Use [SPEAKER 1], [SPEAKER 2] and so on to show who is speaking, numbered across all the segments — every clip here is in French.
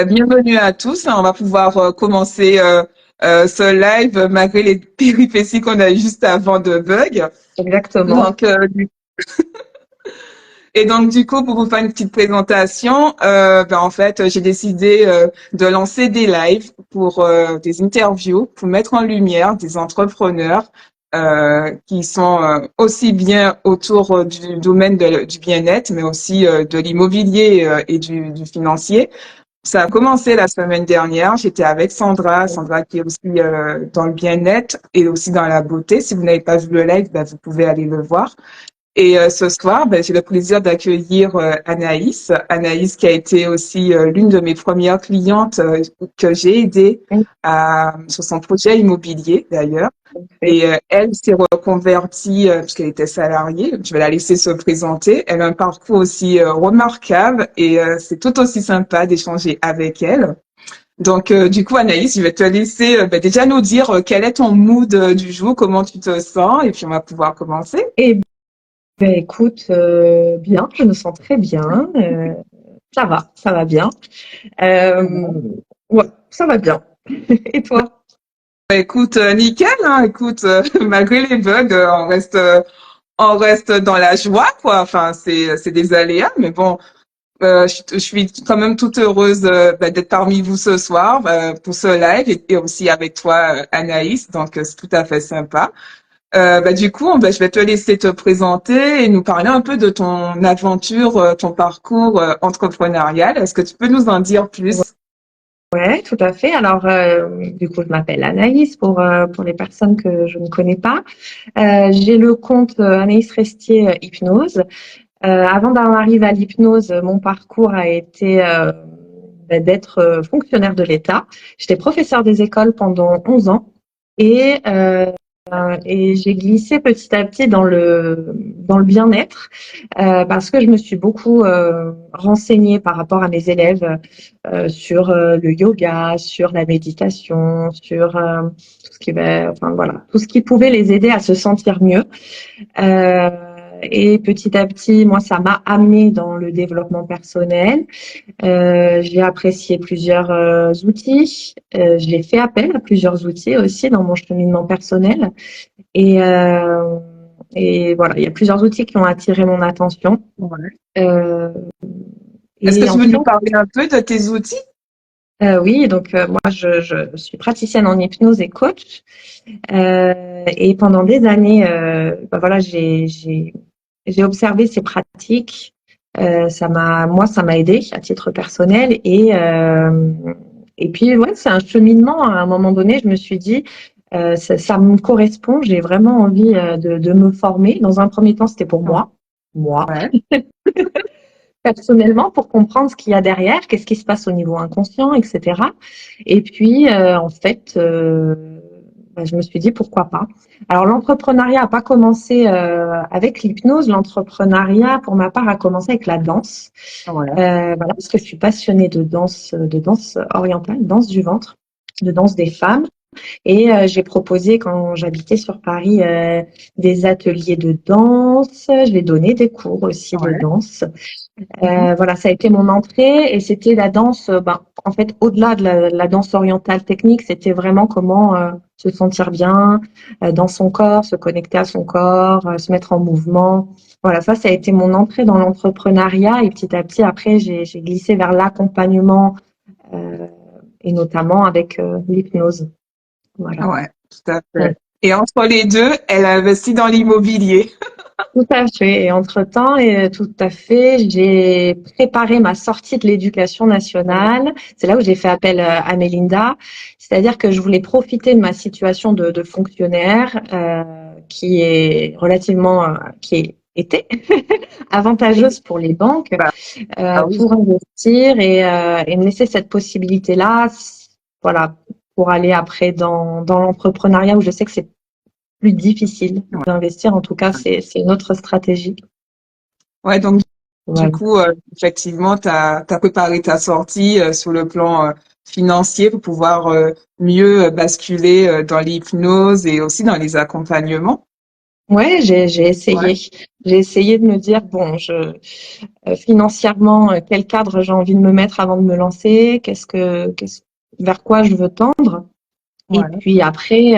[SPEAKER 1] Bienvenue à tous. On va pouvoir commencer ce live malgré les péripéties qu'on a juste avant de bug.
[SPEAKER 2] Exactement.
[SPEAKER 1] Donc, du coup, pour vous faire une petite présentation, en fait, j'ai décidé de lancer des lives pour des interviews, pour mettre en lumière des entrepreneurs qui sont aussi bien autour du domaine du bien-être, mais aussi de l'immobilier et du financier. Ça a commencé la semaine dernière. J'étais avec Sandra qui est aussi dans le bien-être et aussi dans la beauté. Si vous n'avez pas vu le live, vous pouvez aller le voir. Et ce soir, j'ai le plaisir d'accueillir Anaïs qui a été aussi l'une de mes premières clientes que j'ai aidée sur son projet immobilier d'ailleurs. Et elle s'est reconvertie puisqu'elle était salariée. Je vais la laisser se présenter. Elle a un parcours aussi remarquable et c'est tout aussi sympa d'échanger avec elle. Donc, du coup, Anaïs, je vais te laisser déjà nous dire quel est ton mood du jour, comment tu te sens, et puis on va pouvoir commencer.
[SPEAKER 2] Eh ben, écoute, bien, je me sens très bien. Ça va bien. Euh, ouais, ça va bien. Et toi?
[SPEAKER 1] Écoute, nickel, hein. Écoute, malgré les bugs, on reste dans la joie, quoi. Enfin, c'est des aléas, mais bon, je suis quand même toute heureuse d'être parmi vous ce soir pour ce live et aussi avec toi, Anaïs. Donc, c'est tout à fait sympa. Du coup, je vais te laisser te présenter et nous parler un peu de ton aventure, ton parcours entrepreneurial. Est-ce que tu peux nous en dire plus?
[SPEAKER 2] Ouais, tout à fait. Alors, du coup, je m'appelle Anaïs pour les personnes que je ne connais pas. J'ai le compte Anaïs Restier Hypnose. Avant d'en arriver à l'hypnose, mon parcours a été d'être fonctionnaire de l'État. J'étais professeure des écoles pendant 11 ans et et j'ai glissé petit à petit dans le bien-être parce que je me suis beaucoup renseignée par rapport à mes élèves sur le yoga, sur la méditation, sur tout ce qui va, enfin voilà, tout ce qui pouvait les aider à se sentir mieux. Euh, et petit à petit, moi, ça m'a amené dans le développement personnel. J'ai apprécié plusieurs outils. J'ai fait appel à plusieurs outils aussi dans mon cheminement personnel. Et, euh, et voilà, il y a plusieurs outils qui ont attiré mon attention.
[SPEAKER 1] Ouais.
[SPEAKER 2] Euh,
[SPEAKER 1] Est-ce que
[SPEAKER 2] et
[SPEAKER 1] tu
[SPEAKER 2] en
[SPEAKER 1] veux
[SPEAKER 2] fait,
[SPEAKER 1] nous parler un peu de tes outils?
[SPEAKER 2] oui, donc moi, je suis praticienne en hypnose et coach. Et pendant des années, voilà, j'ai observé ces pratiques. Ça m'a aidé à titre personnel et puis ouais, c'est un cheminement. À un moment donné, je me suis dit, ça me correspond. J'ai vraiment envie de me former. Dans un premier temps, c'était pour moi
[SPEAKER 1] Ouais.
[SPEAKER 2] personnellement, pour comprendre ce qu'il y a derrière, qu'est-ce qui se passe au niveau inconscient, etc. Et puis, en fait, je me suis dit pourquoi pas. Alors, l'entrepreneuriat n'a pas commencé avec l'hypnose. L'entrepreneuriat, pour ma part, a commencé avec la danse.
[SPEAKER 1] Ouais.
[SPEAKER 2] Voilà, parce que je suis passionnée de danse orientale, danse du ventre, de danse des femmes. Et j'ai proposé, quand j'habitais sur Paris, des ateliers de danse. Je vais donner des cours aussi de
[SPEAKER 1] Ouais.
[SPEAKER 2] danse.
[SPEAKER 1] Mhm.
[SPEAKER 2] Voilà, ça a été mon entrée et c'était la danse. En fait, au-delà de la danse orientale technique, c'était vraiment comment se sentir bien dans son corps, se connecter à son corps, se mettre en mouvement. Voilà, ça a été mon entrée dans l'entrepreneuriat et petit à petit, après, j'ai glissé vers l'accompagnement euh, et notamment avec l'hypnose. Voilà.
[SPEAKER 1] Ouais, tout à fait. Et entre les deux, elle a investi dans l'immobilier.
[SPEAKER 2] Tout à fait. Et entre-temps, tout à fait, j'ai préparé ma sortie de l'éducation nationale. C'est là où j'ai fait appel à Mélinda. C'est-à-dire que je voulais profiter de ma situation de fonctionnaire, qui est relativement, était avantageuse pour les banques,
[SPEAKER 1] Bah, ah oui.
[SPEAKER 2] pour investir et me laisser cette possibilité-là, voilà, pour aller après dans l'entrepreneuriat où je sais que c'est plus difficile d'investir. En tout cas, c'est une autre stratégie.
[SPEAKER 1] Ouais, donc du
[SPEAKER 2] Voilà.
[SPEAKER 1] coup, effectivement, tu as préparé ta sortie sur le plan financier pour pouvoir mieux basculer dans l'hypnose et aussi dans les accompagnements.
[SPEAKER 2] Ouais, j'ai
[SPEAKER 1] Ouais.
[SPEAKER 2] essayé. J'ai essayé de me dire, bon, financièrement, quel cadre j'ai envie de me mettre avant de me lancer, vers quoi je veux tendre. Et
[SPEAKER 1] Ouais.
[SPEAKER 2] puis après,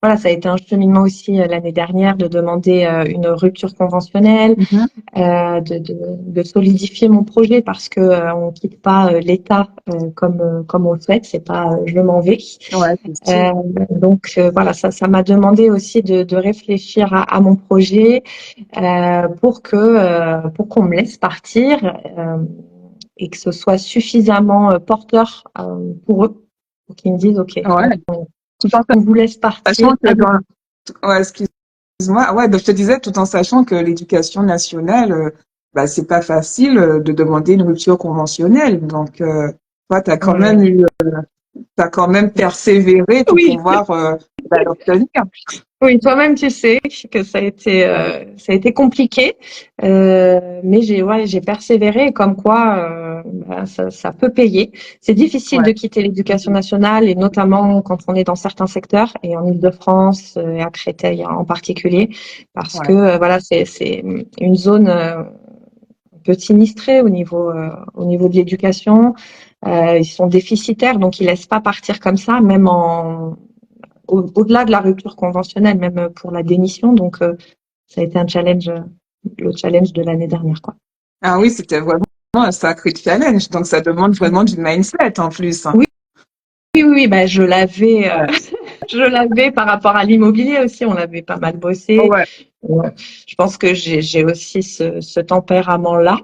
[SPEAKER 2] voilà, ça a été un cheminement aussi l'année dernière de demander une rupture conventionnelle,
[SPEAKER 1] Mhm.
[SPEAKER 2] de solidifier mon projet parce que on quitte pas l'État comme on le souhaite. C'est pas je m'en vais.
[SPEAKER 1] Ouais, c'est sûr.
[SPEAKER 2] Euh, donc voilà, ça m'a demandé aussi de réfléchir à mon projet pour qu'on me laisse partir et que ce soit suffisamment porteur pour eux, pour qu'ils me disent OK,
[SPEAKER 1] Ouais. Tout en
[SPEAKER 2] on vous laisse partir.
[SPEAKER 1] sachant que ouais, excuse-moi, ouais, donc je te disais, tout en sachant que l'éducation nationale, bah, c'est pas facile de demander une rupture conventionnelle. Donc, toi, t'as quand même persévéré pour
[SPEAKER 2] Oui,
[SPEAKER 1] pouvoir bah, l'obtenir.
[SPEAKER 2] oui, toi-même tu sais que ça a été compliqué, mais j'ai persévéré, comme quoi ça peut payer. C'est difficile
[SPEAKER 1] Ouais.
[SPEAKER 2] de quitter l'éducation nationale et notamment quand on est dans certains secteurs et en Île-de-France et à Créteil en particulier, parce que
[SPEAKER 1] Ouais.
[SPEAKER 2] voilà c'est une zone un peu sinistrée au niveau de l'éducation. Ils sont déficitaires, donc ils laissent pas partir comme ça, même au-delà de la rupture conventionnelle, même pour la démission. Donc, ça a été un challenge, le challenge de l'année dernière, quoi.
[SPEAKER 1] Ah oui, c'était vraiment un sacré challenge. Donc, ça demande vraiment du mindset en plus, hein.
[SPEAKER 2] Oui, oui, bah,
[SPEAKER 1] Ouais.
[SPEAKER 2] je l'avais par rapport à l'immobilier aussi. On avait pas mal bossé.
[SPEAKER 1] Ouais.
[SPEAKER 2] Ouais. Je pense que j'ai aussi ce tempérament-là.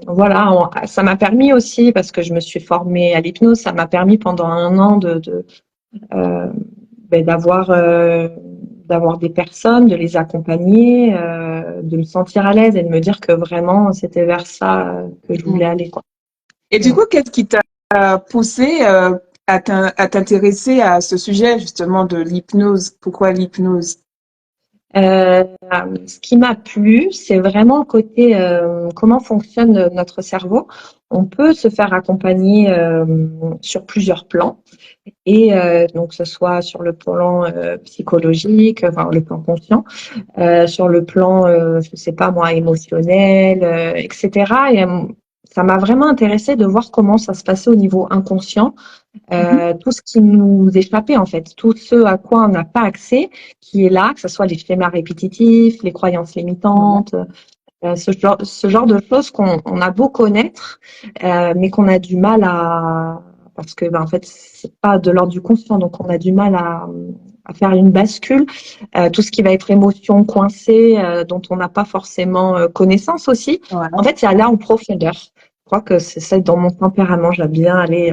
[SPEAKER 2] Voilà, ça m'a permis aussi, parce que je me suis formée à l'hypnose, ça m'a permis pendant un an euh, ben, d'avoir des personnes, de les accompagner, de me sentir à l'aise et de me dire que vraiment c'était vers ça que je voulais
[SPEAKER 1] Mm.
[SPEAKER 2] aller, quoi.
[SPEAKER 1] Et du
[SPEAKER 2] Mm.
[SPEAKER 1] coup, qu'est-ce qui t'a poussé à t'intéresser à ce sujet justement de l'hypnose? Pourquoi l'hypnose?
[SPEAKER 2] Euh, Ce qui m'a plu, c'est vraiment le côté comment fonctionne notre cerveau. On peut se faire accompagner sur plusieurs plans. Et donc, que ce soit sur le plan psychologique, enfin le plan conscient, sur le plan, je sais pas moi, émotionnel, etc. Et ça m'a vraiment intéressé de voir comment ça se passait au niveau inconscient,
[SPEAKER 1] Mhm.
[SPEAKER 2] tout ce qui nous échappait en fait, tout ce à quoi on n'a pas accès, qui est là, que ce soit les schémas répétitifs, les croyances
[SPEAKER 1] Ouais.
[SPEAKER 2] limitantes, ce genre de choses qu'on a beau connaître, mais qu'on a du mal à, parce que ben, en fait c'est pas de l'ordre du conscient, donc on a du mal à faire une bascule. Tout ce qui va être émotion coincée, dont on n'a pas forcément connaissance aussi.
[SPEAKER 1] Ouais.
[SPEAKER 2] En fait, c'est aller en profondeur. Je crois que c'est ça dans mon tempérament. J'aime bien aller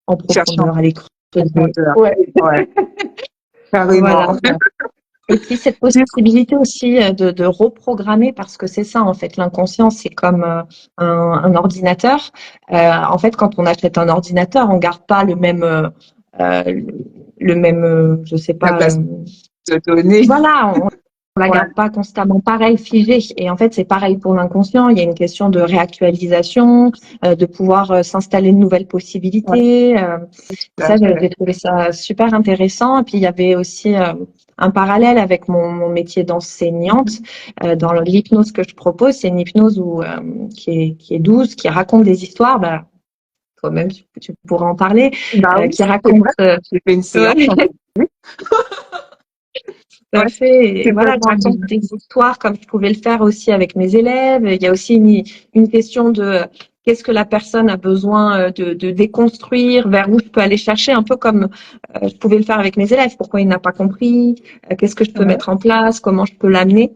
[SPEAKER 2] en
[SPEAKER 1] Cherchant
[SPEAKER 2] profondeur, aller
[SPEAKER 1] en
[SPEAKER 2] creuser.
[SPEAKER 1] profondeur.
[SPEAKER 2] Ouais,
[SPEAKER 1] Ouais,
[SPEAKER 2] voilà.
[SPEAKER 1] carrément.
[SPEAKER 2] Et puis cette possibilité aussi de reprogrammer, parce que c'est ça en fait, l'inconscient, c'est comme un ordinateur. En fait, quand on achète un ordinateur, on garde pas euh, je sais
[SPEAKER 1] La
[SPEAKER 2] pas,
[SPEAKER 1] base de données.
[SPEAKER 2] voilà, on la
[SPEAKER 1] Ouais.
[SPEAKER 2] garde pas constamment pareil, figée. Et en fait, c'est pareil pour l'inconscient. Il y a une question de réactualisation, de pouvoir s'installer de nouvelles
[SPEAKER 1] Ouais,
[SPEAKER 2] possibilités. Et
[SPEAKER 1] tout à
[SPEAKER 2] ça,
[SPEAKER 1] fait.
[SPEAKER 2] j'ai trouvé ça super intéressant. Et puis, il y avait aussi un parallèle avec mon métier d'enseignante. Dans l'hypnose que je propose, c'est une hypnose qui est douce, qui raconte des histoires. Bah, toi-même, tu pourras en parler,
[SPEAKER 1] Bah oui,
[SPEAKER 2] qui
[SPEAKER 1] c'est
[SPEAKER 2] raconte.
[SPEAKER 1] vrai. J'ai fait une séance
[SPEAKER 2] Ouais,
[SPEAKER 1] en fait.
[SPEAKER 2] tout
[SPEAKER 1] Ouais,
[SPEAKER 2] à fait. Et
[SPEAKER 1] c'est
[SPEAKER 2] voilà, je
[SPEAKER 1] vraiment ça.
[SPEAKER 2] raconte des histoires comme je pouvais le faire aussi avec mes élèves. Il y a aussi une question de qu'est-ce que la personne a besoin de déconstruire, vers où je peux aller chercher, un peu comme je pouvais le faire avec mes élèves. Pourquoi il n'a pas compris, qu'est-ce que je peux
[SPEAKER 1] Ouais.
[SPEAKER 2] mettre en place, comment je peux l'amener.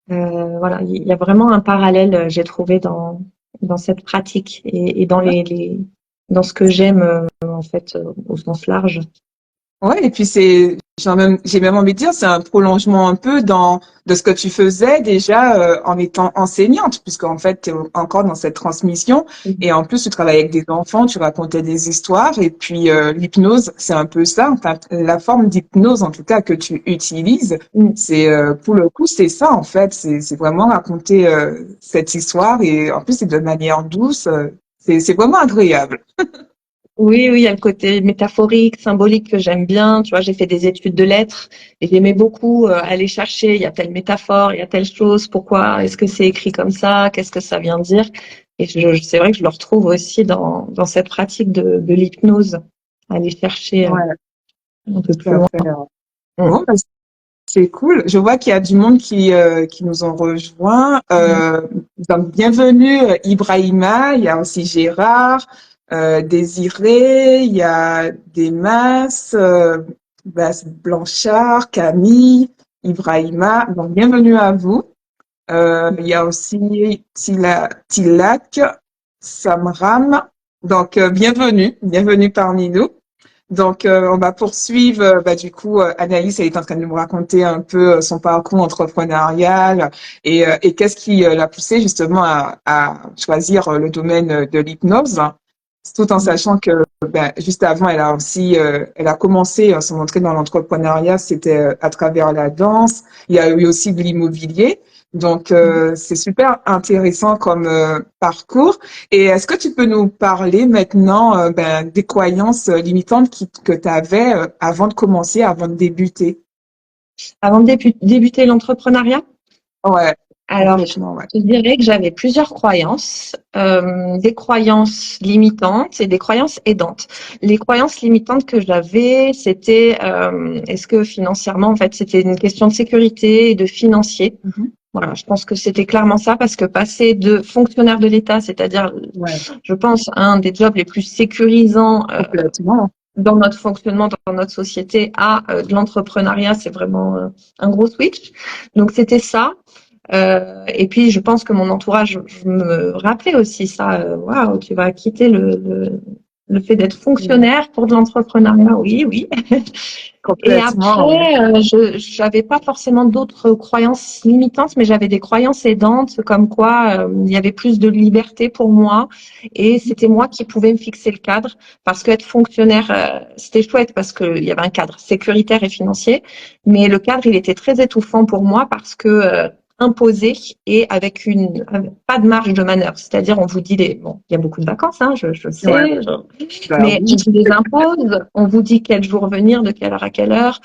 [SPEAKER 2] Voilà, il y a vraiment un parallèle, j'ai trouvé dans cette pratique et dans dans ce que j'aime en fait au sens large.
[SPEAKER 1] Ouais, et puis j'ai même envie de dire, c'est un prolongement un peu de ce que tu faisais déjà en étant enseignante, puisqu'en fait, tu es encore dans cette transmission. Et en plus, tu travailles avec des enfants, tu racontais des histoires. Et puis, l'hypnose, c'est un peu ça. Enfin, la forme d'hypnose, en tout cas, que tu utilises,
[SPEAKER 2] Mm.
[SPEAKER 1] c'est, pour le coup, c'est ça, en fait. C'est vraiment raconter cette histoire. Et en plus, c'est de manière douce. C'est vraiment agréable.
[SPEAKER 2] Oui, oui, il y a le côté métaphorique, symbolique que j'aime bien. Tu vois, j'ai fait des études de lettres et j'aimais beaucoup aller chercher. Il y a telle métaphore, il y a telle chose. Pourquoi est-ce que c'est écrit comme ça? Qu'est-ce que ça vient dire? Et c'est vrai que je le retrouve aussi dans cette pratique de l'hypnose, aller chercher
[SPEAKER 1] Ouais,
[SPEAKER 2] un peu
[SPEAKER 1] tout
[SPEAKER 2] plus
[SPEAKER 1] à
[SPEAKER 2] loin.
[SPEAKER 1] fait.
[SPEAKER 2] Mm.
[SPEAKER 1] Bon, bah, c'est cool. Je vois qu'il y a du monde qui nous ont rejoints. Donc, bienvenue Ibrahima, il y a aussi Gérard, Désiré, il y a Desmas, Blanchard, Camille, Ibrahima. Donc, bienvenue à vous. Il y a aussi Tilak, Samram. Donc, bienvenue parmi nous. Donc, on va poursuivre. Du coup, Anaïs, elle est en train de nous raconter un peu son parcours entrepreneurial et qu'est-ce qui l'a poussé justement à choisir le domaine de l'hypnose, tout en sachant que juste avant, elle a commencé son entrée dans l'entrepreneuriat, c'était à travers la danse. Il y a eu aussi de l'immobilier. Donc, c'est super intéressant comme parcours. Et est-ce que tu peux nous parler maintenant des croyances limitantes que tu avais avant de commencer, avant de débuter?
[SPEAKER 2] Avant de débuter l'entrepreneuriat,
[SPEAKER 1] Ouais,
[SPEAKER 2] alors
[SPEAKER 1] complètement, ouais.
[SPEAKER 2] je dirais que j'avais plusieurs croyances, des croyances limitantes et des croyances aidantes. Les croyances limitantes que j'avais, c'était est-ce que financièrement, en fait, c'était une question de sécurité et de financier.
[SPEAKER 1] Mhm.
[SPEAKER 2] Voilà, je pense que c'était clairement ça parce que passer de fonctionnaire de l'État, c'est-à-dire,
[SPEAKER 1] Ouais,
[SPEAKER 2] je pense, un des jobs les plus sécurisants
[SPEAKER 1] complètement.
[SPEAKER 2] dans notre fonctionnement, dans notre société, à de l'entrepreneuriat, c'est vraiment un gros switch. Donc c'était ça. Et puis je pense que mon entourage, je me rappelais aussi ça. Waouh, tu vas quitter le fait d'être
[SPEAKER 1] Ouais,
[SPEAKER 2] fonctionnaire pour de l'entrepreneuriat. Oui, oui. Et
[SPEAKER 1] complètement, ouais.
[SPEAKER 2] après, je n'avais pas forcément d'autres croyances limitantes, mais j'avais des croyances aidantes, comme quoi il y avait plus de liberté pour moi, et c'était moi qui pouvais me fixer le cadre, parce qu'être fonctionnaire, c'était chouette parce qu'il y avait un cadre sécuritaire et financier, mais le cadre, il était très étouffant pour moi parce que imposé et avec pas de marge de manœuvre. C'est-à-dire, on vous dit bon, il y a beaucoup de vacances, hein, je
[SPEAKER 1] Ouais,
[SPEAKER 2] sais,
[SPEAKER 1] bah
[SPEAKER 2] mais
[SPEAKER 1] oui.
[SPEAKER 2] on vous les impose, on vous dit quel jour venir, de quelle heure à quelle heure,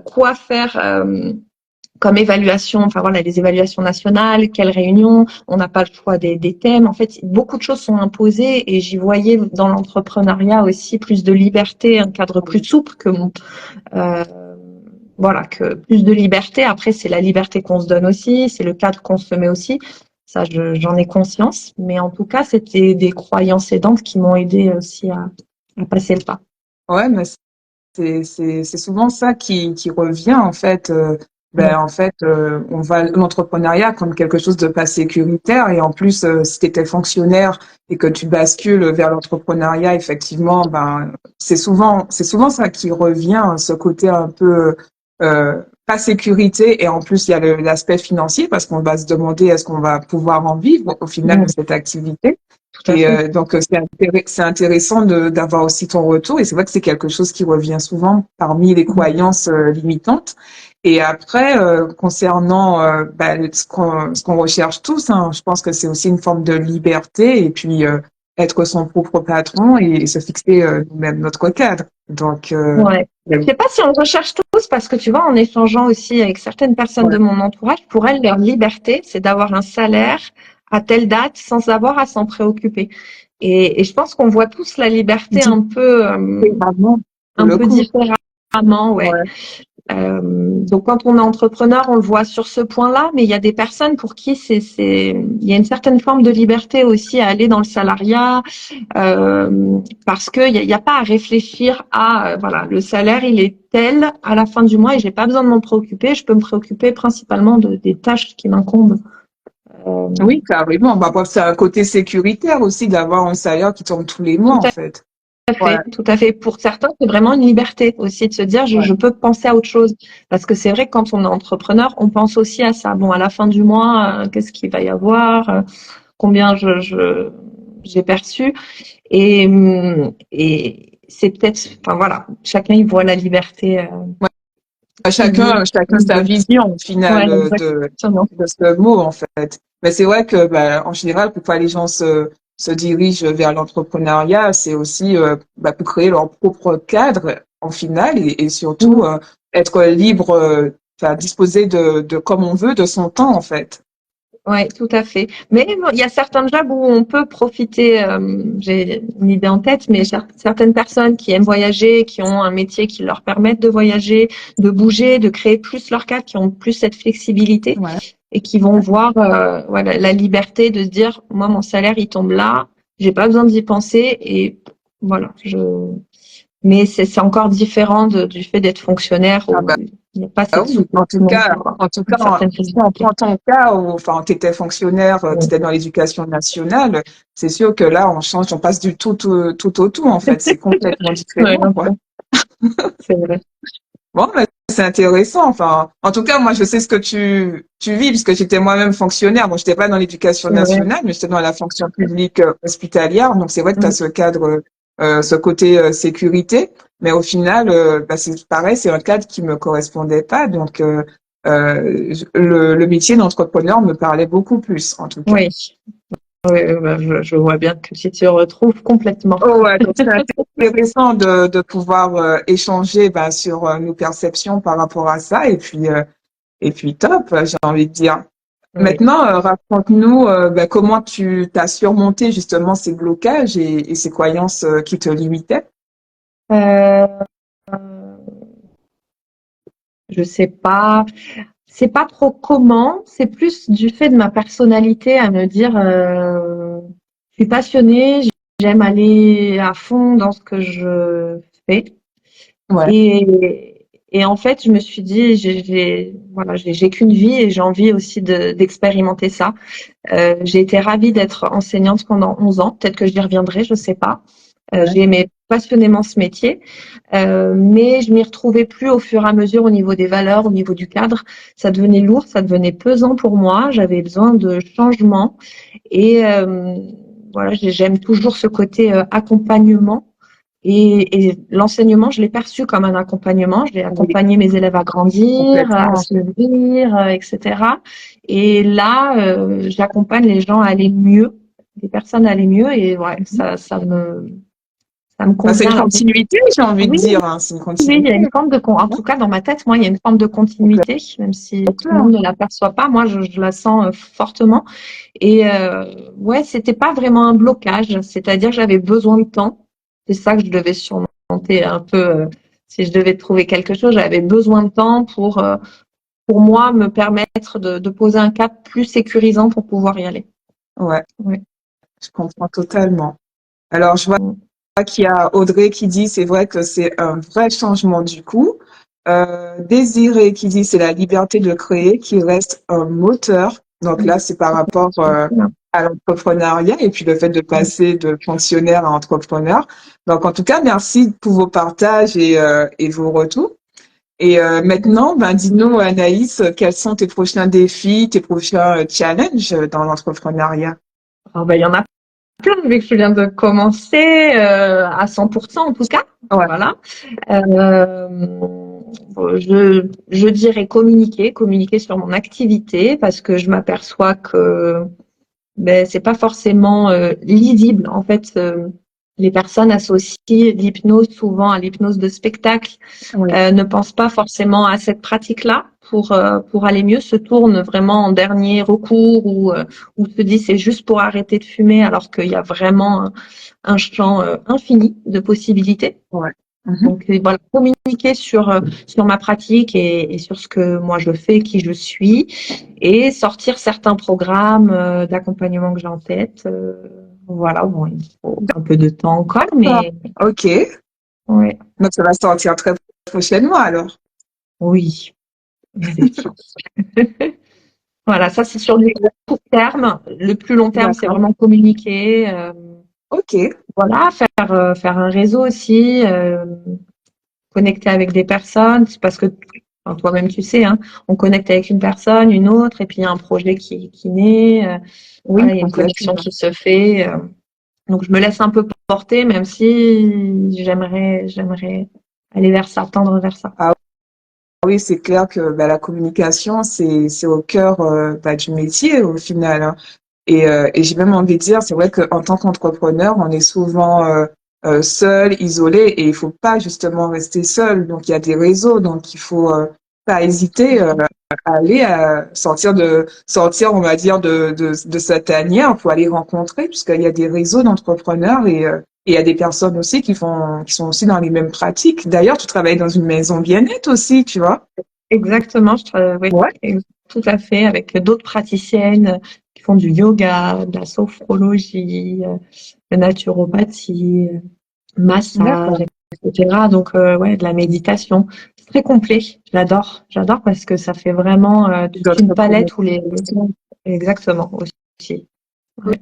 [SPEAKER 2] quoi faire comme évaluation, enfin voilà, les évaluations nationales, quelles réunions, on n'a pas le choix des thèmes. En fait, beaucoup de choses sont imposées et j'y voyais dans l'entrepreneuriat aussi plus de liberté, un cadre plus souple que euh, voilà, que plus de liberté. Après, c'est la liberté qu'on se donne aussi, c'est le cadre qu'on se met aussi. Ça, j'en ai conscience. Mais en tout cas, c'était des croyances aidantes qui m'ont aidé aussi à passer le pas.
[SPEAKER 1] Ouais, mais c'est souvent ça qui revient en fait.
[SPEAKER 2] Mm.
[SPEAKER 1] On voit l'entrepreneuriat comme quelque chose de pas sécuritaire et en plus, si tu étais fonctionnaire et que tu bascules vers l'entrepreneuriat, effectivement, c'est souvent ça qui revient, ce côté un peu pas sécurité et en plus il y a l'aspect financier parce qu'on va se demander est-ce qu'on va pouvoir en vivre au final
[SPEAKER 2] Mm.
[SPEAKER 1] de cette activité.
[SPEAKER 2] Tout à
[SPEAKER 1] Et
[SPEAKER 2] fait.
[SPEAKER 1] donc, c'est intéressant d'avoir aussi ton retour. Et c'est vrai que c'est quelque chose qui revient souvent parmi les
[SPEAKER 2] Mm.
[SPEAKER 1] croyances limitantes. Et après, concernant ce qu'on recherche tous, hein, je pense que c'est aussi une forme de liberté et puis être son propre patron et se fixer nous-mêmes notre cadre. Donc,
[SPEAKER 2] Ouais. Je sais pas si on recherche tous parce que tu vois, en échangeant aussi avec certaines personnes de
[SPEAKER 1] ouais,
[SPEAKER 2] mon entourage, pour elles, leur liberté, c'est d'avoir un salaire à telle date sans avoir à s'en préoccuper. Et je pense qu'on voit tous la liberté
[SPEAKER 1] différemment, pour
[SPEAKER 2] un
[SPEAKER 1] le
[SPEAKER 2] peu
[SPEAKER 1] coup.
[SPEAKER 2] différemment, ouais.
[SPEAKER 1] Ouais.
[SPEAKER 2] Donc quand on est entrepreneur, on le voit sur ce point-là, mais il y a des personnes pour qui il y a une certaine forme de liberté aussi à aller dans le salariat, parce qu'il y a pas à réfléchir à voilà, le salaire il est tel à la fin du mois et j'ai pas besoin de m'en préoccuper, je peux me préoccuper principalement des tâches qui m'incombent. Euh,
[SPEAKER 1] Oui, carrément. C'est un côté sécuritaire aussi d'avoir un salaire qui tombe tous les mois,
[SPEAKER 2] tout
[SPEAKER 1] en fait.
[SPEAKER 2] à
[SPEAKER 1] Ouais,
[SPEAKER 2] fait, tout à fait. Pour certains, c'est vraiment une liberté aussi de se dire
[SPEAKER 1] ouais.
[SPEAKER 2] je peux penser à autre chose. Parce que c'est vrai que quand on est entrepreneur, on pense aussi à ça. Bon, à la fin du mois, qu'est-ce qu'il va y avoir, combien j'ai perçu. Et c'est peut-être, enfin voilà, chacun il voit la liberté qu'il veut.
[SPEAKER 1] Chacun sa vision au
[SPEAKER 2] Ouais,
[SPEAKER 1] final
[SPEAKER 2] exactement.
[SPEAKER 1] de ce mot en fait. Mais c'est vrai que en général, pourquoi les gens se dirigent vers l'entrepreneuriat, c'est aussi pour créer leur propre cadre en finale et surtout être libre, disposer de comme on veut de son temps en fait.
[SPEAKER 2] Oui, tout à fait. Mais bon, il y a certains jobs où on peut profiter. J'ai une idée en tête, mais certaines personnes qui aiment voyager, qui ont un métier qui leur permette de voyager, de bouger, de créer plus leur cadre, qui ont plus cette flexibilité
[SPEAKER 1] Ouais.
[SPEAKER 2] et qui vont voir voilà, la liberté de se dire, moi, mon salaire, il tombe là, j'ai pas besoin d'y penser et voilà. Mais c'est encore différent du fait d'être fonctionnaire
[SPEAKER 1] Ah
[SPEAKER 2] où
[SPEAKER 1] bah,
[SPEAKER 2] il n'y a pas
[SPEAKER 1] ah
[SPEAKER 2] cette
[SPEAKER 1] oui,
[SPEAKER 2] souplesse non plus, quoi.
[SPEAKER 1] en tout
[SPEAKER 2] Une
[SPEAKER 1] cas,
[SPEAKER 2] certaine
[SPEAKER 1] si on
[SPEAKER 2] flexibilité.
[SPEAKER 1] prend ton cas où, enfin, tu étais fonctionnaire, tu étais dans l'éducation nationale, c'est sûr que là, on change, on passe du tout au tout, en fait. C'est complètement
[SPEAKER 2] Ouais,
[SPEAKER 1] différent, quoi.
[SPEAKER 2] c'est vrai.
[SPEAKER 1] Bon, mais c'est intéressant. Enfin, en tout cas, moi, je sais ce que tu vis, puisque j'étais moi-même fonctionnaire. Bon, j'étais pas dans l'éducation
[SPEAKER 2] C'est vrai.
[SPEAKER 1] nationale, mais j'étais dans la fonction publique hospitalière. Donc, c'est vrai que tu as
[SPEAKER 2] Mm.
[SPEAKER 1] ce cadre, ce côté sécurité. Mais au final, c'est pareil, c'est un cadre qui me correspondait pas. Donc, le métier d'entrepreneur me parlait beaucoup plus, en tout cas.
[SPEAKER 2] Oui, oui, bah, je vois bien que tu te retrouves complètement.
[SPEAKER 1] Oh ouais, donc c'est intéressant de pouvoir échanger sur nos perceptions par rapport à ça. Et puis top, j'ai envie de dire.
[SPEAKER 2] Oui.
[SPEAKER 1] Maintenant, raconte-nous comment tu t'as surmonté justement ces blocages et ces croyances qui te limitaient.
[SPEAKER 2] Euh, je sais pas, c'est pas trop comment, c'est plus du fait de ma personnalité à me dire, je suis passionnée, j'aime aller à fond dans ce que je fais.
[SPEAKER 1] Ouais,
[SPEAKER 2] Et en fait, je me suis dit, voilà, j'ai qu'une vie et j'ai envie aussi d'expérimenter ça. J'ai été ravie d'être enseignante pendant 11 ans. Peut-être que j'y reviendrai, je sais pas.
[SPEAKER 1] ouais,
[SPEAKER 2] J'ai aimé passionnément ce métier, mais je m'y retrouvais plus au fur et à mesure au niveau des valeurs, au niveau du cadre. Ça devenait lourd, ça devenait pesant pour moi. J'avais besoin de changement et voilà, j'aime toujours ce côté accompagnement. Et l'enseignement, je l'ai perçu comme un accompagnement. J'ai
[SPEAKER 1] oui,
[SPEAKER 2] accompagné mes élèves à grandir, à
[SPEAKER 1] complètement.
[SPEAKER 2] s'ouvrir, etc. Et là, j'accompagne les gens à aller mieux, les personnes à aller mieux. Et ouais, ça me
[SPEAKER 1] Bah, c'est une
[SPEAKER 2] convient là.
[SPEAKER 1] continuité, j'ai envie de
[SPEAKER 2] Oui,
[SPEAKER 1] dire, hein, c'est une
[SPEAKER 2] oui, il y a
[SPEAKER 1] continuité.
[SPEAKER 2] une forme en tout cas dans ma tête, moi, il y a une forme de
[SPEAKER 1] Donc,
[SPEAKER 2] continuité, même si tout le
[SPEAKER 1] clair.
[SPEAKER 2] monde ne l'aperçoit pas. Moi, je la sens fortement. Et ouais, c'était pas vraiment un blocage, c'est-à-dire que j'avais besoin de temps. C'est ça que je devais surmonter un peu. Si je devais trouver quelque chose, j'avais besoin de temps pour moi me permettre de poser un cap plus sécurisant pour pouvoir y aller.
[SPEAKER 1] Ouais,
[SPEAKER 2] Ouais.
[SPEAKER 1] je comprends totalement. Alors, je vois qu'il y a Audrey qui dit, c'est vrai que c'est un vrai changement du coup. Désiré qui dit, c'est la liberté de créer qui reste un moteur. Donc là, c'est par rapport à l'entrepreneuriat et puis le fait de passer de fonctionnaire à entrepreneur. Donc, en tout cas, merci pour vos partages et vos retours. Et maintenant, dis-nous, Anaïs, quels sont tes prochains défis, tes prochains challenges dans l'entrepreneuriat?
[SPEAKER 2] Alors, ben, il y en a plein, vu que je viens de commencer à 100% en tout cas.
[SPEAKER 1] Ouais,
[SPEAKER 2] Voilà. Je dirais communiquer sur mon activité parce que je m'aperçois que ben, c'est pas forcément lisible. En fait, les personnes associent l'hypnose souvent à l'hypnose de spectacle,
[SPEAKER 1] oui.
[SPEAKER 2] ne pensent pas forcément à cette pratique-là pour aller mieux, se tournent vraiment en dernier recours ou se dit c'est juste pour arrêter de fumer alors qu'il y a vraiment un champ infini de possibilités.
[SPEAKER 1] Ouais. Mhm.
[SPEAKER 2] Donc voilà, communiquer sur ma pratique et sur ce que moi je fais, qui je suis, et sortir certains programmes d'accompagnement que j'ai en tête. Voilà, bon, il faut un peu de temps encore,
[SPEAKER 1] Ah,
[SPEAKER 2] mais
[SPEAKER 1] ok.
[SPEAKER 2] ouais,
[SPEAKER 1] Donc, ça va sortir très prochainement, alors.
[SPEAKER 2] oui, il y a des chances. Voilà, ça c'est sur du court terme. Le plus long terme, c'est
[SPEAKER 1] D'accord.
[SPEAKER 2] vraiment communiquer.
[SPEAKER 1] Ok.
[SPEAKER 2] Voilà, faire un réseau aussi. Connecter avec des personnes, c'est parce que enfin, toi-même tu sais, hein, on connecte avec une personne, une autre, et puis il y a un projet qui naît,
[SPEAKER 1] Oui,
[SPEAKER 2] voilà, il y a une connexion
[SPEAKER 1] complètement.
[SPEAKER 2] qui se fait. Donc je me laisse un peu porter, même si j'aimerais aller vers ça, tendre vers ça.
[SPEAKER 1] Ah oui, c'est clair que la communication, c'est au cœur du métier, au final, hein. Et j'ai même envie de dire, c'est vrai qu'en tant qu'entrepreneur, on est souvent seul, isolé, et il faut pas justement rester seul. Donc il y a des réseaux, donc il faut pas hésiter à aller sortir, on va dire, de sa tanière pour aller rencontrer, puisqu'il y a des réseaux d'entrepreneurs et il y a des personnes aussi qui sont aussi dans les mêmes pratiques. D'ailleurs, tu travailles dans une maison bien-être aussi, tu vois?
[SPEAKER 2] Exactement, oui,
[SPEAKER 1] Ouais.
[SPEAKER 2] tout à fait, avec d'autres praticiennes qui font du yoga, de la sophrologie, de naturopathie, massage,
[SPEAKER 1] D'accord.
[SPEAKER 2] etc. Donc, ouais, de la méditation. C'est très complet. J'adore parce que ça fait vraiment toute une
[SPEAKER 1] D'autres
[SPEAKER 2] palette où les...
[SPEAKER 1] connexions.
[SPEAKER 2] Exactement, aussi. Ouais.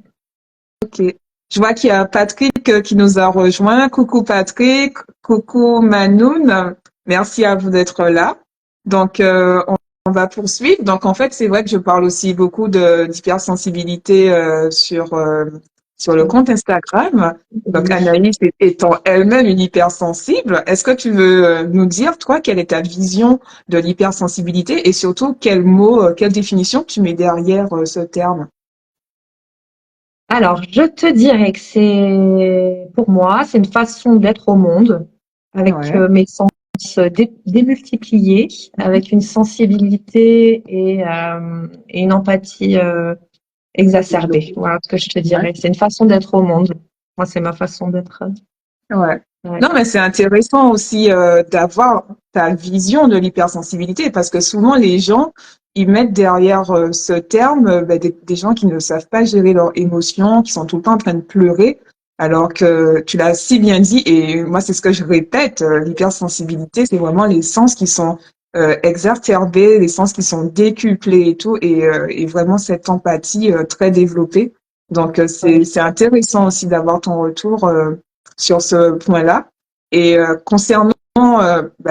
[SPEAKER 1] Ok. Je vois qu'il y a Patrick qui nous a rejoint. Coucou Patrick, coucou Manoun. Merci à vous d'être là. Donc, on va poursuivre. Donc, en fait, c'est vrai que je parle aussi beaucoup d'hypersensibilité sur le compte Instagram. Donc,
[SPEAKER 2] Oui.
[SPEAKER 1] Anaïs étant elle-même une hypersensible, est-ce que tu veux nous dire, toi, quelle est ta vision de l'hypersensibilité et surtout quel mot, quelle définition tu mets derrière ce terme?
[SPEAKER 2] Alors, je te dirais que pour moi, c'est une façon d'être au monde avec
[SPEAKER 1] Ouais.
[SPEAKER 2] mes sens démultipliés, avec une sensibilité et une empathie exacerbée. Voilà ce que je te dirais. C'est une façon d'être au monde. Moi, c'est ma façon d'être.
[SPEAKER 1] Ouais.
[SPEAKER 2] Ouais.
[SPEAKER 1] Non, mais c'est intéressant aussi d'avoir ta vision de l'hypersensibilité parce que souvent les gens, ils mettent derrière ce terme des gens qui ne savent pas gérer leurs émotions, qui sont tout le temps en train de pleurer, alors que tu l'as si bien dit et moi c'est ce que je répète, l'hypersensibilité, c'est vraiment les sens qui sont exacerbés, les sens qui sont décuplés et tout, et vraiment cette empathie très développée. Donc c'est intéressant aussi d'avoir ton retour sur ce point-là. Et concernant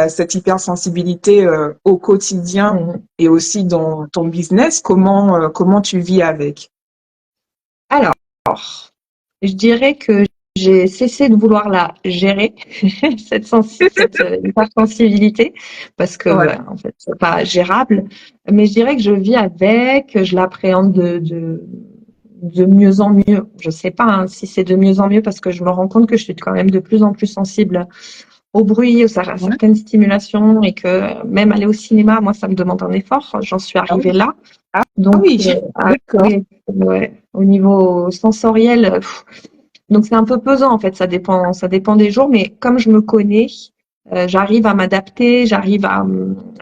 [SPEAKER 1] cette hypersensibilité au quotidien
[SPEAKER 2] Mhm.
[SPEAKER 1] et aussi dans ton business, comment tu vis avec?
[SPEAKER 2] Alors, je dirais que j'ai cessé de vouloir la gérer, cette hypersensibilité, parce que
[SPEAKER 1] Ouais,
[SPEAKER 2] en fait, c'est pas gérable. Mais je dirais que je vis avec, je l'appréhende de mieux en mieux. Je sais pas hein, si c'est de mieux en mieux parce que je me rends compte que je suis quand même de plus en plus sensible au bruit, à
[SPEAKER 1] ouais.
[SPEAKER 2] certaines stimulations et que même aller au cinéma, moi, ça me demande un effort. J'en suis
[SPEAKER 1] Ah
[SPEAKER 2] arrivée
[SPEAKER 1] oui,
[SPEAKER 2] là.
[SPEAKER 1] ah
[SPEAKER 2] Donc,
[SPEAKER 1] oui, d'accord.
[SPEAKER 2] oui, ouais, au niveau sensoriel, donc c'est un peu pesant en fait, ça dépend des jours, mais comme je me connais, j'arrive à m'adapter, j'arrive à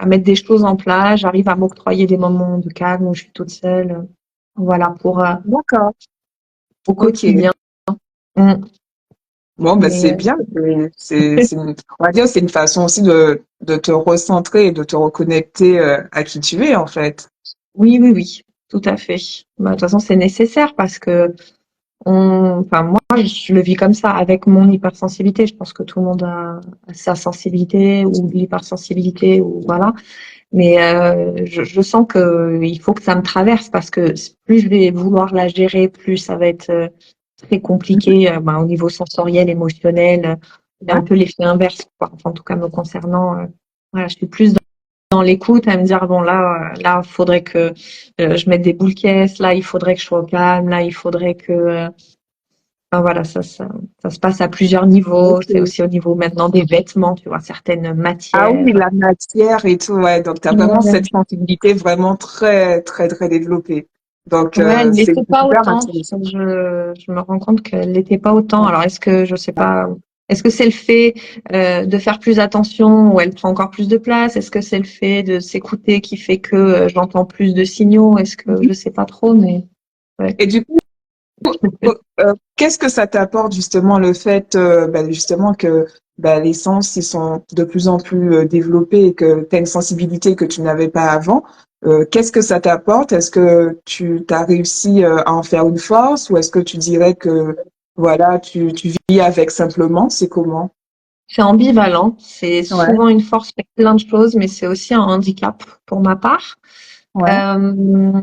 [SPEAKER 2] mettre des choses en place, j'arrive à m'octroyer des moments de calme où je suis toute seule, voilà,
[SPEAKER 1] D'accord.
[SPEAKER 2] au
[SPEAKER 1] Ok.
[SPEAKER 2] quotidien. Mm.
[SPEAKER 1] Bon, ben
[SPEAKER 2] Mais
[SPEAKER 1] c'est bien. On va dire, c'est une façon aussi de te recentrer et de te reconnecter à qui tu es, en fait.
[SPEAKER 2] oui, tout à fait. Bah, de toute façon, c'est nécessaire parce que enfin moi, je le vis comme ça avec mon hypersensibilité. Je pense que tout le monde a sa sensibilité ou l'hypersensibilité ou voilà. Mais je sens que il faut que ça me traverse parce que plus je vais vouloir la gérer, plus ça va être très compliqué au niveau sensoriel, émotionnel. C'est un
[SPEAKER 1] Ouais.
[SPEAKER 2] peu l'effet inverse, quoi. Enfin, en tout cas me concernant. Voilà, je suis plus dans l'écoute à me dire bon là, faudrait que je mette des boules caisses. Là, il faudrait que je sois au calme. Là, il faudrait que enfin, voilà, ça se passe à plusieurs niveaux. C'est
[SPEAKER 1] Ok.
[SPEAKER 2] aussi au niveau maintenant des vêtements, tu vois, certaines
[SPEAKER 1] Ah oui,
[SPEAKER 2] matières.
[SPEAKER 1] la matière et tout, ouais. Donc, tu as vraiment
[SPEAKER 2] Ouais.
[SPEAKER 1] cette sensibilité vraiment très, très, très développée. Donc,
[SPEAKER 2] Ouais, elle
[SPEAKER 1] c'est
[SPEAKER 2] l'était pas
[SPEAKER 1] super
[SPEAKER 2] autant.
[SPEAKER 1] intéressant.
[SPEAKER 2] Je me rends compte qu'elle l'était pas autant. Alors, est-ce que, je sais pas, est-ce que c'est le fait de faire plus attention où elle prend encore plus de place? Est-ce que c'est le fait de s'écouter qui fait que j'entends plus de signaux? Est-ce que, je sais pas trop, mais ouais.
[SPEAKER 1] Et du coup, qu'est-ce que ça t'apporte justement le fait justement que les sens ils sont de plus en plus développés et que tu as une sensibilité que tu n'avais pas avant? Qu'est-ce que ça t'apporte? Est-ce que tu as réussi à en faire une force ou est-ce que tu dirais que voilà, tu vis avec simplement? C'est comment?
[SPEAKER 2] C'est ambivalent. C'est
[SPEAKER 1] Ouais,
[SPEAKER 2] souvent une force pour plein de choses, mais c'est aussi un handicap pour ma part.
[SPEAKER 1] ouais,
[SPEAKER 2] Euh,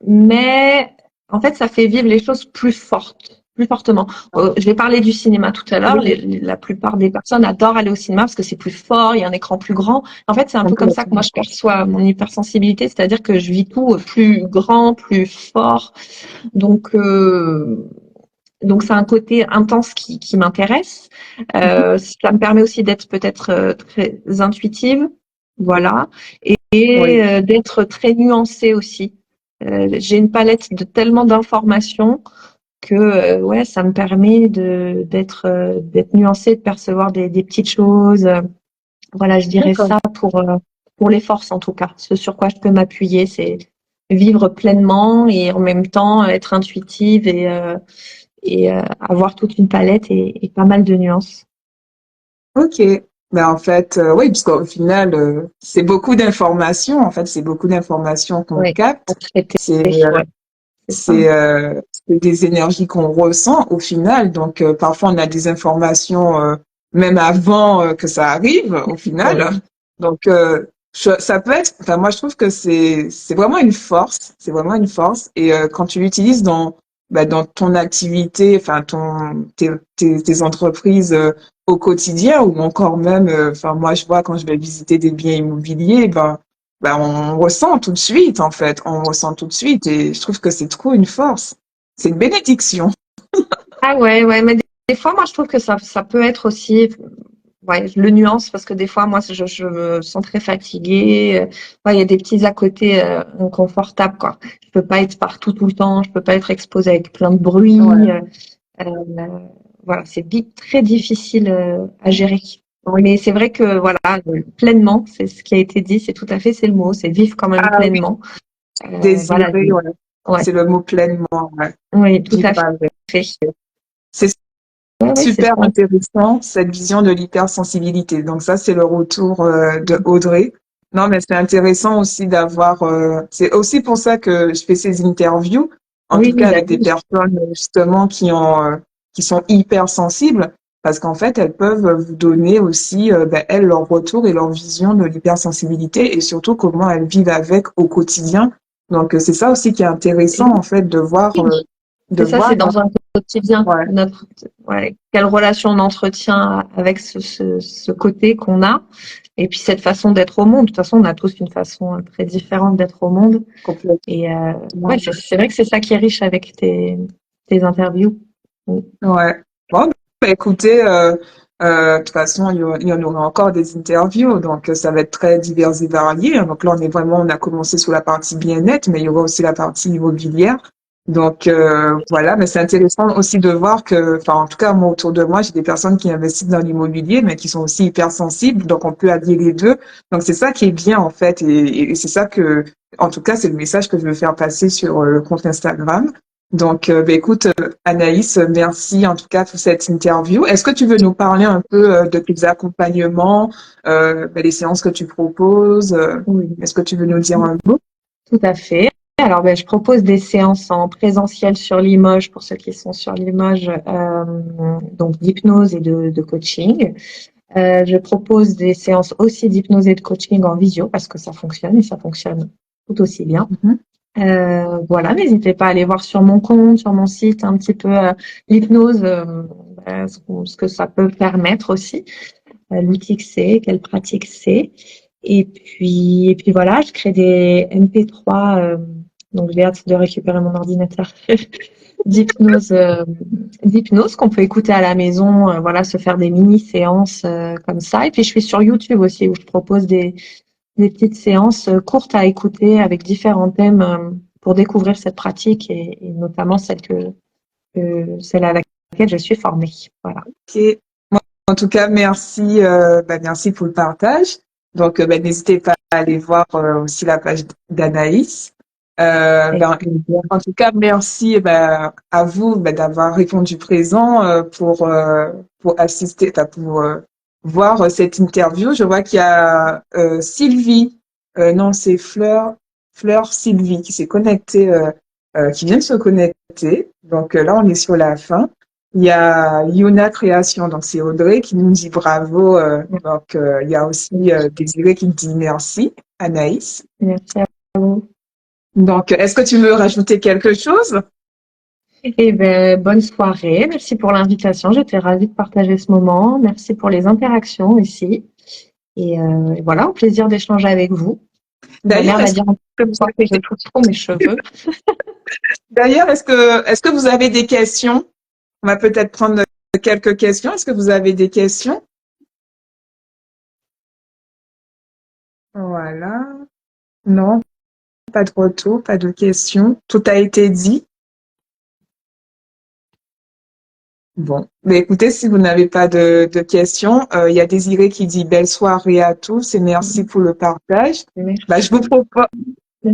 [SPEAKER 2] mais en fait, ça fait vivre les choses plus fortes. plus fortement. Je vais parler du cinéma tout à l'heure. La plupart des personnes adorent aller au cinéma parce que c'est plus fort, il y a un écran plus grand. En fait, c'est un peu comme ça que moi je perçois mon hypersensibilité, c'est-à-dire que je vis tout plus grand, plus fort. Donc c'est un côté intense qui m'intéresse. Ça me permet aussi d'être peut-être très intuitive, voilà, et d'être très nuancée aussi. J'ai une palette de tellement d'informations que ouais, ça me permet d'être nuancée, de percevoir des petites choses. Voilà, je dirais ça pour les forces en tout cas. Ce sur quoi je peux m'appuyer, c'est vivre pleinement et en même temps être intuitive et avoir toute une palette et pas mal de nuances.
[SPEAKER 1] Ok. Ben en fait, oui, parce qu'au final, c'est beaucoup d'informations. En fait, c'est beaucoup d'informations qu'on
[SPEAKER 2] Oui, à
[SPEAKER 1] capte.
[SPEAKER 2] traiter,
[SPEAKER 1] C'est
[SPEAKER 2] ouais, c'est ça.
[SPEAKER 1] c'est des énergies qu'on ressent au final. Donc, parfois, on a des informations même avant que ça arrive au final. Donc, ça peut être. Enfin, moi, je trouve que c'est vraiment une force. C'est vraiment une force. Et quand tu l'utilises dans ton activité, enfin, tes entreprises au quotidien ou encore même, enfin, moi, je vois quand je vais visiter des biens immobiliers, ben, on ressent tout de suite, en fait. On ressent tout de suite et je trouve que c'est trop une force. C'est une bénédiction.
[SPEAKER 2] Ah ouais, mais des fois, moi, je trouve que ça peut être aussi, ouais, je le nuance parce que des fois, moi, je me sens très fatiguée. Ouais, il y a des petits à côté inconfortables, quoi. Je peux pas être partout tout le temps. Je peux pas être exposée avec plein de bruit.
[SPEAKER 1] Ouais.
[SPEAKER 2] Voilà, c'est très difficile à gérer. Mais c'est vrai que voilà, pleinement, c'est ce qui a été dit, c'est tout à fait, c'est le mot, c'est vivre quand même
[SPEAKER 1] Ah oui,
[SPEAKER 2] pleinement. Voilà,
[SPEAKER 1] désirer, ouais.
[SPEAKER 2] ouais,
[SPEAKER 1] C'est le mot pleinement, ouais.
[SPEAKER 2] oui, tout à
[SPEAKER 1] Vivre avec.
[SPEAKER 2] fait.
[SPEAKER 1] C'est
[SPEAKER 2] Ouais, c'est
[SPEAKER 1] super
[SPEAKER 2] ça.
[SPEAKER 1] intéressant, cette vision de l'hypersensibilité. Donc ça, c'est le retour de Audrey. Non, mais c'est intéressant aussi d'avoir... c'est aussi pour ça que je fais ces interviews, en
[SPEAKER 2] Oui,
[SPEAKER 1] tout cas
[SPEAKER 2] bah
[SPEAKER 1] avec des
[SPEAKER 2] oui.
[SPEAKER 1] personnes justement qui sont hypersensibles, parce qu'en fait, elles peuvent vous donner aussi, elles, leur retour et leur vision de l'hypersensibilité et surtout comment elles vivent avec au quotidien. Donc c'est ça aussi qui est intéressant, en fait, de
[SPEAKER 2] C'est ça,
[SPEAKER 1] voir,
[SPEAKER 2] c'est dans un quotidien.
[SPEAKER 1] ouais,
[SPEAKER 2] Quelle relation on entretient avec ce côté qu'on a. Et puis cette façon d'être au monde. De toute façon, on a tous une façon très différente d'être au monde.
[SPEAKER 1] complètement.
[SPEAKER 2] Et ouais, c'est vrai que c'est ça qui est riche avec tes interviews. Mm.
[SPEAKER 1] Ouais. Bon, bah, écoutez, de toute façon, il y en aura encore des interviews, donc ça va être très divers et varié. Donc là, on a commencé sur la partie bien-être, mais il y aura aussi la partie immobilière. Donc voilà, mais c'est intéressant aussi de voir que, enfin, en tout cas, moi, autour de moi, j'ai des personnes qui investissent dans l'immobilier, mais qui sont aussi hypersensibles, donc on peut allier les deux. Donc c'est ça qui est bien, en fait, et c'est ça que, en tout cas, c'est le message que je veux faire passer sur le compte Instagram. Donc, écoute, Anaïs, merci en tout cas pour cette interview. Est-ce que tu veux nous parler un peu de tes accompagnements, les séances que tu proposes?
[SPEAKER 2] Oui,
[SPEAKER 1] Est-ce que tu veux nous dire un mot?
[SPEAKER 2] tout à fait. Alors, je propose des séances en présentiel sur Limoges pour ceux qui sont sur Limoges, donc d'hypnose et de coaching. Je propose des séances aussi d'hypnose et de coaching en visio parce que ça fonctionne et ça fonctionne tout aussi bien.
[SPEAKER 1] Mhm.
[SPEAKER 2] Voilà, n'hésitez pas à aller voir sur mon compte, sur mon site, un petit peu l'hypnose, ce que ça peut permettre aussi, l'outil que c'est, quelle pratique c'est. Et puis voilà, je crée des MP3, donc j'ai hâte de récupérer mon ordinateur d'hypnose, d'hypnose qu'on peut écouter à la maison, voilà, se faire des mini-séances comme ça. Et puis je suis sur YouTube aussi où je propose des petites séances courtes à écouter avec différents thèmes pour découvrir cette pratique et notamment celle à laquelle je suis formée. Voilà.
[SPEAKER 1] Ok. Moi, en tout cas, merci, merci pour le partage. Donc, n'hésitez pas à aller voir aussi la page d'Anaïs.
[SPEAKER 2] Avec plaisir.
[SPEAKER 1] En tout cas, merci à vous d'avoir répondu présent pour assister, pour voir cette interview. Je vois qu'il y a Sylvie, non, c'est Fleur Sylvie qui s'est connectée, qui vient de se connecter. Donc là, on est sur la fin. Il y a Yuna Création, donc c'est Audrey qui nous dit bravo. Il y a aussi Désiré qui nous dit merci, Anaïs.
[SPEAKER 2] Merci à vous.
[SPEAKER 1] Donc, est-ce que tu veux rajouter quelque chose?
[SPEAKER 2] Et ben, bonne soirée. Merci pour l'invitation. J'étais ravie de partager ce moment. Merci pour les interactions aussi. Et voilà, au plaisir d'échanger avec vous. Ma
[SPEAKER 1] D'ailleurs,
[SPEAKER 2] mère va dire que j'ai tout trop mes cheveux.
[SPEAKER 1] est-ce que vous avez des questions? On va peut-être prendre quelques questions. Est-ce que vous avez des questions? Voilà. Non, pas de retour, pas de questions. Tout a été dit. Bon, mais écoutez, si vous n'avez pas de questions, il y a Désiré qui dit belle soirée à tous et merci pour le partage. Bah,
[SPEAKER 2] Merci.
[SPEAKER 1] je vous propose de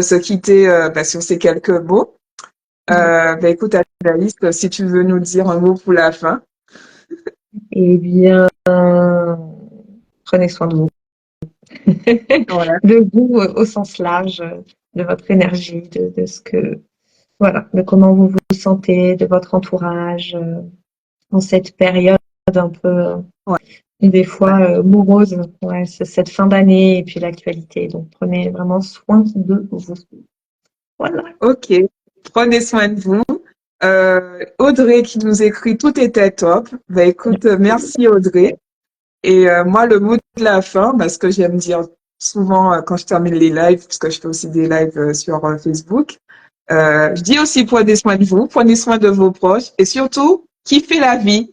[SPEAKER 1] se quitter sur ces quelques mots. Écoute, Alice, si tu veux nous dire un mot pour la fin.
[SPEAKER 2] Eh bien, prenez soin de vous.
[SPEAKER 1] Voilà.
[SPEAKER 2] De vous au sens large, de votre énergie, de ce que, voilà, de comment vous vous sentez, de votre entourage, en cette période un peu,
[SPEAKER 1] Ouais.
[SPEAKER 2] des fois, morose, ouais, c'est cette fin d'année et puis l'actualité. Donc, prenez vraiment soin de vous. Voilà.
[SPEAKER 1] Ok. Prenez soin de vous. Audrey qui nous écrit tout était top. Écoute, merci Audrey. Et moi, le mot de la fin, ce que j'aime dire souvent quand je termine les lives, parce que je fais aussi des lives sur Facebook, je dis aussi prenez soin de vous, prenez soin de vos proches et surtout, kiffez la vie.